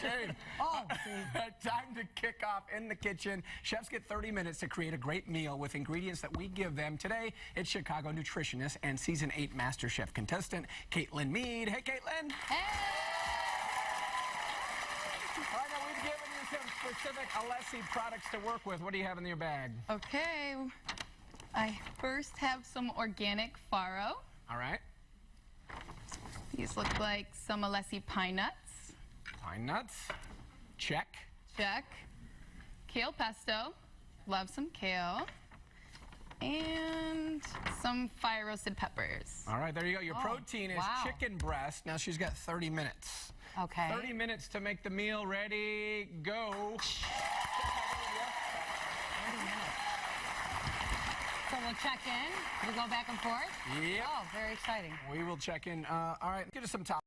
shame. Oh, Time to kick off in the kitchen. Chefs get 30 minutes to create a great meal with ingredients that we give them. Today, it's Chicago nutritionist and Season 8 MasterChef contestant, Caitlin Mead. Hey, Caitlin. Hey. All right, now we've given you some specific Alessi products to work with. What do you have in your bag? Okay. I first have some organic farro. All right. These look like some Alessi pine nuts. Pine nuts. Check. Check. Kale pesto. Love some kale. And some fire roasted peppers. All right, there you go. Your protein is chicken breast. Now she's got 30 minutes. Okay. 30 minutes to make the meal. Ready, go. 30 minutes. So we'll check in. We'll go back and forth? Yep. Oh, very exciting. We will check in. All right, get us some top.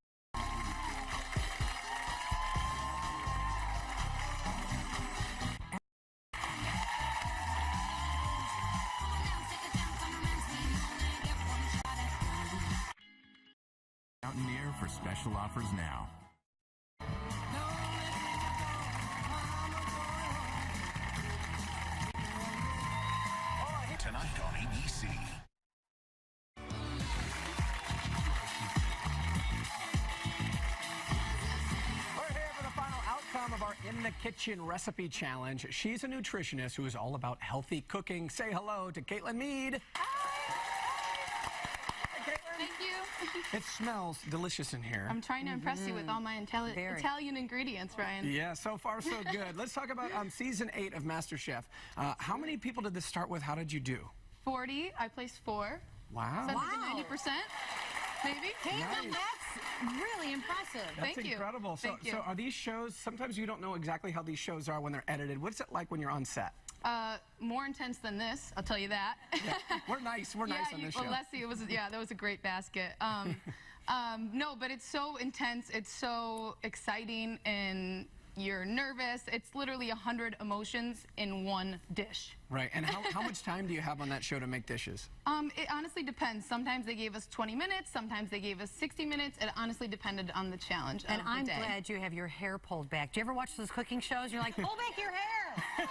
Out near for special offers now. Tonight on ABC. We're here for the final outcome of our In the Kitchen recipe challenge. She's a nutritionist who is all about healthy cooking. Say hello to Caitlin Mead. Thank you. It smells delicious in here. I'm trying to impress you with all my Italian ingredients, Ryan. Yeah, so far so good. Let's talk about Season 8 of MasterChef. How many people did this start with? How did you do? 40. I placed 4. Wow. 70 to 90%, maybe. Caitlin, that's really impressive. That's incredible. So are these shows, sometimes you don't know exactly how these shows are when they're edited. What's it like when you're on set? More intense than this, I'll tell you that. Yeah, we're nice. We're nice on this show. Alessi, that was a great basket. No, but it's so intense. It's so exciting, and you're nervous. It's literally 100 emotions in one dish. Right. And how much time do you have on that show to make dishes? It honestly depends. Sometimes they gave us 20 minutes. Sometimes they gave us 60 minutes. It honestly depended on the challenge And of the I'm day. glad you have your hair pulled back. Do you ever watch those cooking shows? You're like, pull back your hair.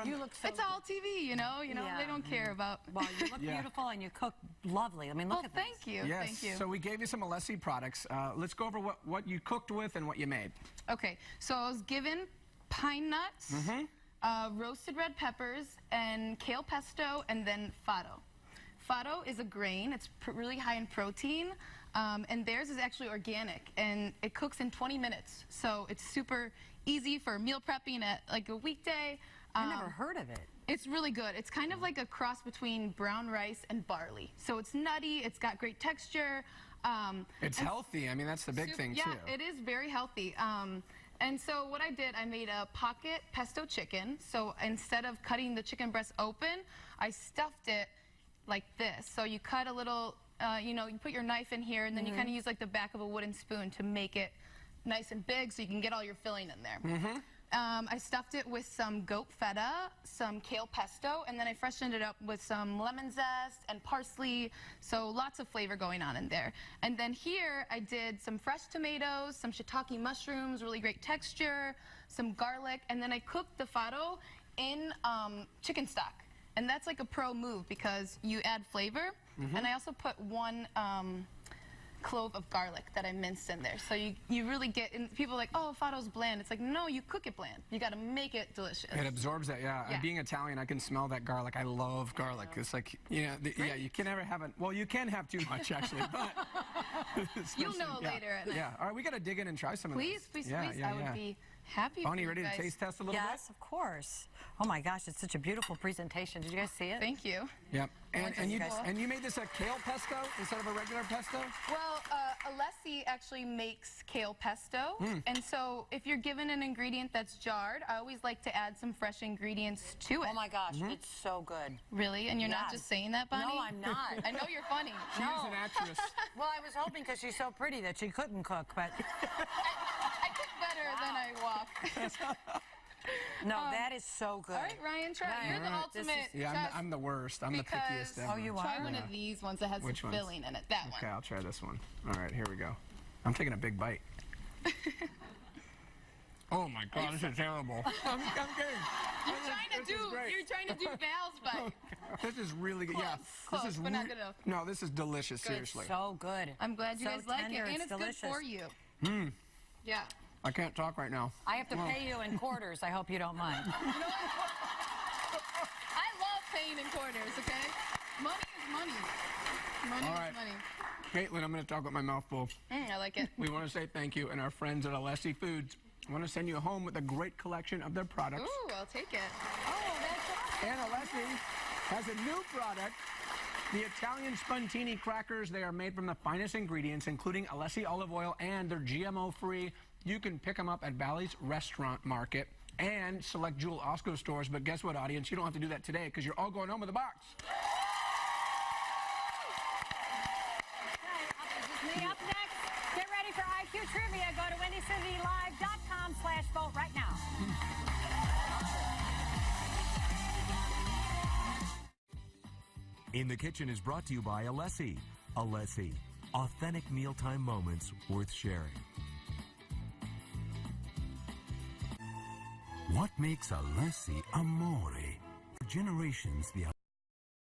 You look so It's all TV, you know. Yeah. They don't care about. Well, you look beautiful and you cook lovely. I mean, look at this. Thank you. Yes. Thank you. So we gave you some Alessi products. Let's go over what you cooked with and what you made. Okay. So I was given pine nuts, roasted red peppers, and kale pesto, and then farro. Farro is a grain. It's really high in protein, and theirs is actually organic, and it cooks in 20 minutes. So it's super easy for meal prepping at like a weekday. I never heard of it. It's really good. It's kind of like a cross between brown rice and barley. So it's nutty. It's got great texture. It's healthy. I mean, that's the big thing, too. Yeah, it is very healthy. And so what I did, I made a pocket pesto chicken. So instead of cutting the chicken breast open, I stuffed it like this. So you cut a little, you put your knife in here, and then you kind of use like the back of a wooden spoon to make it nice and big so you can get all your filling in there. I stuffed it with some goat feta, some kale pesto, and then I freshened it up with some lemon zest and parsley, so lots of flavor going on in there. And then here I did some fresh tomatoes, some shiitake mushrooms, really great texture, some garlic, and then I cooked the farro in chicken stock. And that's like a pro move because you add flavor, and I also put 1 clove of garlic that I minced in there. So you really get, and people are like, oh, farro's bland. It's like, no, you cook it bland. You got to make it delicious. It absorbs that, yeah. Being Italian, I can smell that garlic. I love garlic. It's like, you can never have it. Well, you can have too much, actually, but. You'll know later at night. Yeah, all right, we got to dig in and try some of this. Please, I would be happy. Bonnie, for ready you guys. to taste test a little bit? Yes, of course. Oh my gosh, it's such a beautiful presentation. Did you guys see it? Thank you. Yep. And you made this a kale pesto instead of a regular pesto? Well, Alessi actually makes kale pesto, and so if you're given an ingredient that's jarred, I always like to add some fresh ingredients to it. Oh my gosh, it's so good. Really? And you're not just saying that, Bonnie? No, I'm not. I know you're funny. She is an actress. Well, I was hoping because she's so pretty that she couldn't cook, but... I cook better than I walk. No, that is so good. All right, Ryan, try. You're the ultimate. Yeah, I'm the worst. I'm the pickiest ever. Oh, you are? Try one of these ones that has some filling in it. That one. Okay, I'll try this one. All right, here we go. I'm taking a big bite. Oh my God, this is terrible. I'm kidding. You're trying to do Val's bite. This is really good. Yeah, Close, this is but not good enough. No, this is delicious. Seriously. So good. I'm glad you So guys like tender, it, and it's delicious. good for you. Yeah. I can't talk right now. I have to pay you in quarters. I hope you don't mind. You know what? I love paying in quarters, okay? Money is money. Money All is right. money. Caitlin, I'm going to talk with my mouth full. I like it. We want to say thank you, and our friends at Alessi Foods want to send you home with a great collection of their products. Ooh, I'll take it. Oh, that's awesome. And Alessi has a new product, the Italian Spuntini crackers. They are made from the finest ingredients, including Alessi olive oil, and they're GMO-free. You can pick them up at Valley's Restaurant Market and select Jewel Osco stores. But guess what, audience? You don't have to do that today because you're all going home with a box. Up next, get ready for IQ Trivia. Go to WindyCityLive.com/vote right now. In the Kitchen is brought to you by Alessi. Alessi, authentic mealtime moments worth sharing. What makes Alessi amore? For generations, the